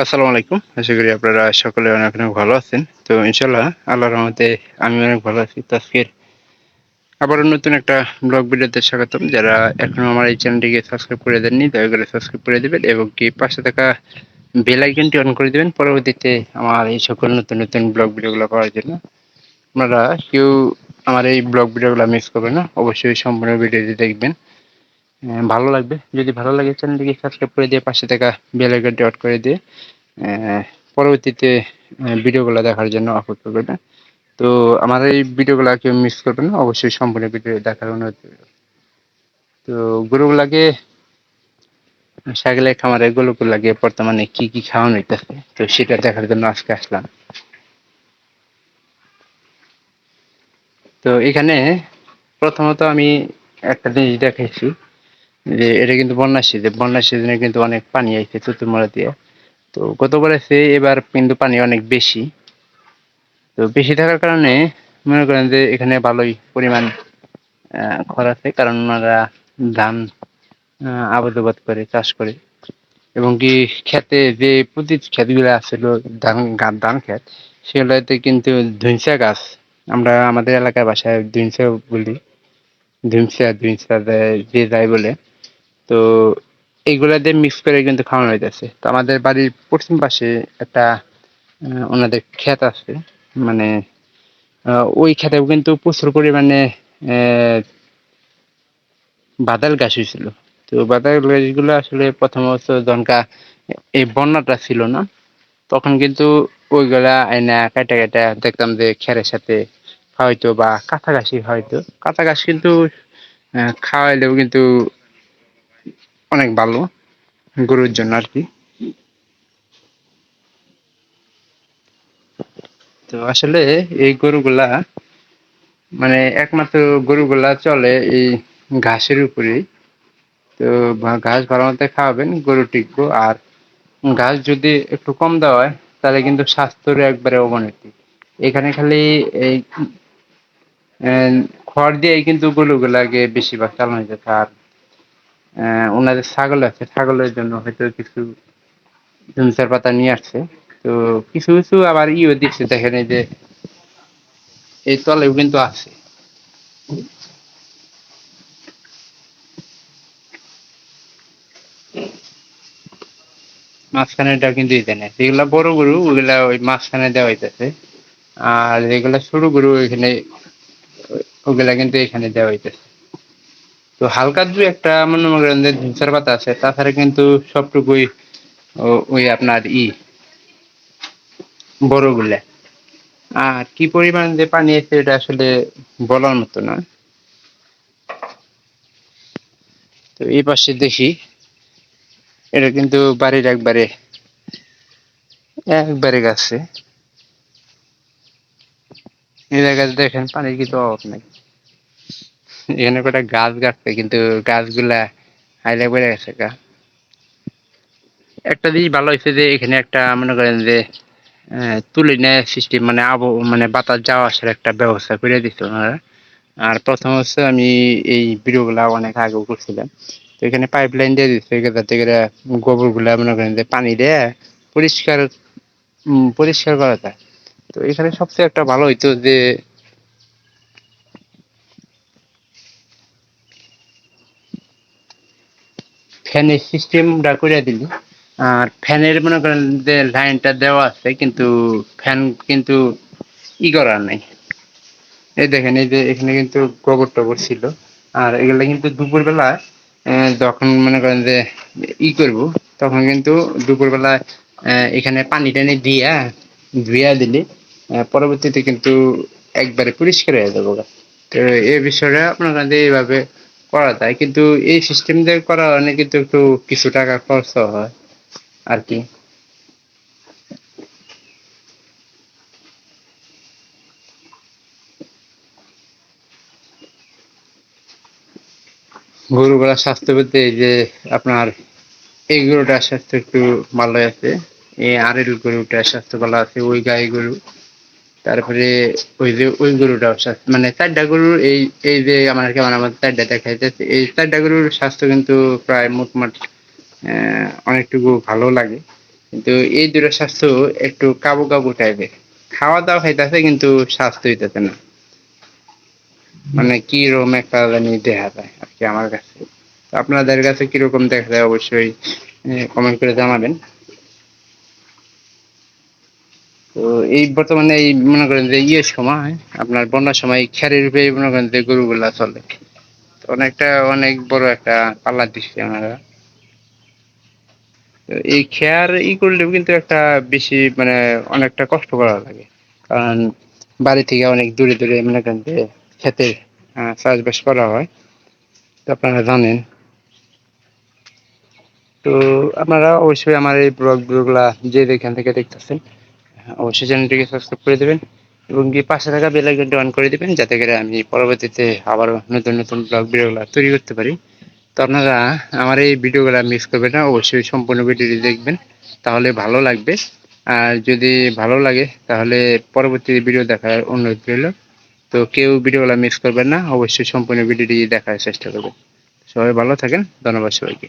আসসালামু আলাইকুম। আশা করি আপনারা সকলে অনেক, অনেক ভালো আছেন। তো ইনশাআল্লাহ আল্লাহর রহমতে আমি অনেক ভালো আছি। তো আজকের আবারও নতুন একটা ব্লগ ভিডিওতে স্বাগতম। যারা এখনো আমার এই চ্যানেলটিকে সাবস্ক্রাইব করে দেননি, দয়া করে সাবস্ক্রাইব করে দিবেন এবং কি পাশে থাকা বেল আইকনটি অন করে দিবেন পরবর্তীতে আমার এই সকল নতুন, নতুন ব্লগ ভিডিওগুলো পাওয়ার জন্য। আপনারা কেউ আমার এই ব্লগ ভিডিওগুলো মিস করবেন না। অবশ্যই সম্পূর্ণ ভিডিওটি দেখবেন। ভালো লাগবে। যদি ভালো লাগে চ্যানেলটিকে সাবস্ক্রাইব করে দিয়ে পাশে থাকা বেল আইকনটি অন করে দিয়ে অ্যা পরবর্তীতে ভিডিওগুলো দেখার জন্য অপেক্ষা করবেন। তো আমার এই ভিডিওগুলা কেউ মিস করবেন না। অবশ্যই সম্পূর্ণ ভিডিও দেখার অনুরোধ রইল। তো গরুগুলাকে ছাগলের খামারে গরুগুলাকে বর্তমানে কি, কি খাওয়ানো হইতেছে তো সেটা দেখার জন্য আজকে আসলাম। তো এখানে প্রথমত আমি একটা জিনিস দেখাইছি যে এটা কিন্তু বন্যার সিজনে কিন্তু অনেক পানি আইছে চতুর্মারা দিয়ে। তো গতবারের চেয়ে এবার কিন্তু পানি অনেক বেশি। তো বেশি থাকার কারণে মনে করেন যে এখানে ভালোই পরিমাণ খরচ আছে, কারণ ওনারা ধান আবাদ করে চাষ করে এবং কি খেতে যে প্রতি ক্ষেতগুলো আছিল ধান ক্ষেত সেগুলোতে কিন্তু ধুইঁচা গাছ, আমরা আমাদের এলাকার ভাষায় ধুইঁচা বলি, ধুইঁচা যে যাই বলে। তো এইগুলা দিয়ে মিক্স করে কিন্তু খাওয়ানো হইতেছে। তো আমাদের বাড়ির পশ্চিম পাশে একটা ওনাদের ক্ষেত আছে, মানে ওই ক্ষেতেও কিন্তু প্রচুর পরিমাণে আহ বাদাল গাছ হয়েছিল। তো বাদাল গাছগুলো আসলে প্রথমত দনকা এই বন্যাটা ছিল না, তখন কিন্তু ওইগুলা আইনা কাটা কাটা দেখতাম যে খেরের সাথে হয়তো বা কাঁচা ঘাসই হয়তো কাঁচা ঘাস কিন্তু খাওয়াইলেও কিন্তু অনেক ভালো গরুর জন্য আর কি। তো আসলে এই গরুগুলা মানে একমাত্র গরুগুলা চলে এই ঘাসের উপরেই। তো ঘাস ভালো মতো খাওয়াবেন, গরু টিকবো। আর ঘাস যদি একটু কম দেওয়া হয় তাহলে কিন্তু স্বাস্থ্যের একবারে অবনতি। এখানে খালি এই খড় দিয়েই কিন্তু গরুগুলাকে বেশিরভাগ চালানো যেত। আর ওনাদের ছাগল আছে, ছাগলের জন্য হয়তো কিছু ধুমসার পাতা নিয়ে আসছে। তো কিছু কিছু আবার ইও দিচ্ছে, দেখেন এই যে এই তলেও কিন্তু আছে, মাঝখানেটা কিন্তু দিতে নেই। যেগুলা বড় গরু ওইগুলা ওই মাঝখানে দেওয়া হইতেছে, আর যেগুলা ছোট গরু ওইখানে ওগুলা কিন্তু এখানে দেওয়া হইতেছে। তো হালকা দু একটা মনে করেন যে ধূসর পাতা আছে, তাছাড়া কিন্তু সবটুকুই ওই আপনার বড় গুলা। আর কি পরিমাণ যে পানি আছে এটা আসলে বলার মতো না। তো এই পাশে দেখি এটা কিন্তু বাড়ির একবারে একবারে গাছে, এই জায়গায় দেখেন পানির কিন্তু অভাব নাই। এখানে কটা গাছ গাছছে কিন্তু গাছগুলা হাইলে বেড়ে গেছে গা। একটা জিনিস ভালো হয়েছে যে এখানে একটা মনে করেন যে তুলে নেয় সিস্টেম, মানে মানে বাতাস যাওয়া আসার একটা ব্যবস্থা করে দিচ্ছে ওনারা। আর প্রথম হচ্ছে আমি এই ভিডিওগুলা অনেক আগেও করছিলাম। তো এখানে পাইপ লাইন দিয়ে দিচ্ছে যাতে করে গোবর গুলা মনে করেন যে পানি দিয়ে পরিষ্কার পরিষ্কার করা যায়। তো এখানে সবচেয়ে একটা ভালো হইতো যে ফ্যানের সিস্টেমটা করে দিলি। আর ফ্যানের মনে করেন যে লাইনটা দেওয়া আছে কিন্তু ফ্যান কিন্তু করার নাই। এই দেখেন এই যে এখানে কিন্তু গোবর টবর ছিল। আর এগুলা কিন্তু দুপুরবেলা যখন মনে করেন যে করব তখন কিন্তু দুপুরবেলা এখানে পানি টানি দিয়া ধুইয়া দিলে পরবর্তীতে কিন্তু একবারে পরিষ্কার হয়ে যাবো গা। তো এই বিষয়টা আপনার কাছে এইভাবে করা যায়, কিন্তু এই সিস্টেম দিয়ে করা অনেক কিন্তু একটু কিছু টাকা খরচ হয় আর কি। গরুগুলার স্বাস্থ্য বলতে এই যে আপনার এই গরুটার স্বাস্থ্য একটু ভালো আছে, এই আরেল গরুটার স্বাস্থ্য ভালো আছে, ওই গাই গরু, তারপরে ওই যে ওই গরুটাও স্বাস্থ্য, মানে চারটা গরুর এই এই যে আমার কেমন আমার চারটা দেখা যাচ্ছে, এই চারটা গরুর স্বাস্থ্য কিন্তু প্রায় মোটমাট অনেকটুকু ভালো লাগে। কিন্তু এই দুটো স্বাস্থ্য একটু কাবু কাবু টাইপের, খাওয়া দাওয়া খাইতেছে কিন্তু স্বাস্থ্য হইতেছে না, মানে কি রকম একটা জানি দেখা যায় আর কি আমার কাছে। তো আপনাদের কাছে কিরকম দেখা যায় অবশ্যই কমেন্ট করে জানাবেন। তো এই বর্তমানে এই মনে করেন যে ইয়ের সময় আপনার বন্যার সময় খেরের রূপে মনে করেন যে গরুগুলা চলে, তো অনেক বড় একটা পাল্লা দিচ্ছে ওনারা। তো এই খেয়ার করলেও কিন্তু একটা বেশি মানে অনেকটা কষ্ট করা লাগে, কারণ বাড়ি থেকে অনেক দূরে দূরে মনে করেন যে খেতে চাষবাস করা হয়, তো আপনারা জানেন। তো আপনারা অবশ্যই আমার এই ব্লগগুলা যে যেখান থেকে দেখতেছেন অবশ্যই চ্যানেলটিকে সাবস্ক্রাইব করে দেবেন এবং কি পাশে থাকা বেল আইকনটি অন করে দিবেন, যাতে করে আমি পরবর্তীতে আবারও নতুন নতুন ব্লগ ভিডিওগুলো তৈরি করতে পারি। তো আপনারা আমার এই ভিডিওগুলো মিস করবেন না, অবশ্যই সম্পূর্ণ ভিডিওটি দেখবেন, তাহলে ভালো লাগবে। আর যদি ভালো লাগে তাহলে পরবর্তী ভিডিও দেখার অনুরোধ রইল। তো কেউ ভিডিওগুলো মিস করবেন না, অবশ্যই সম্পূর্ণ ভিডিওটি দেখার চেষ্টা করবেন। সবাই ভালো থাকেন, ধন্যবাদ সবাইকে।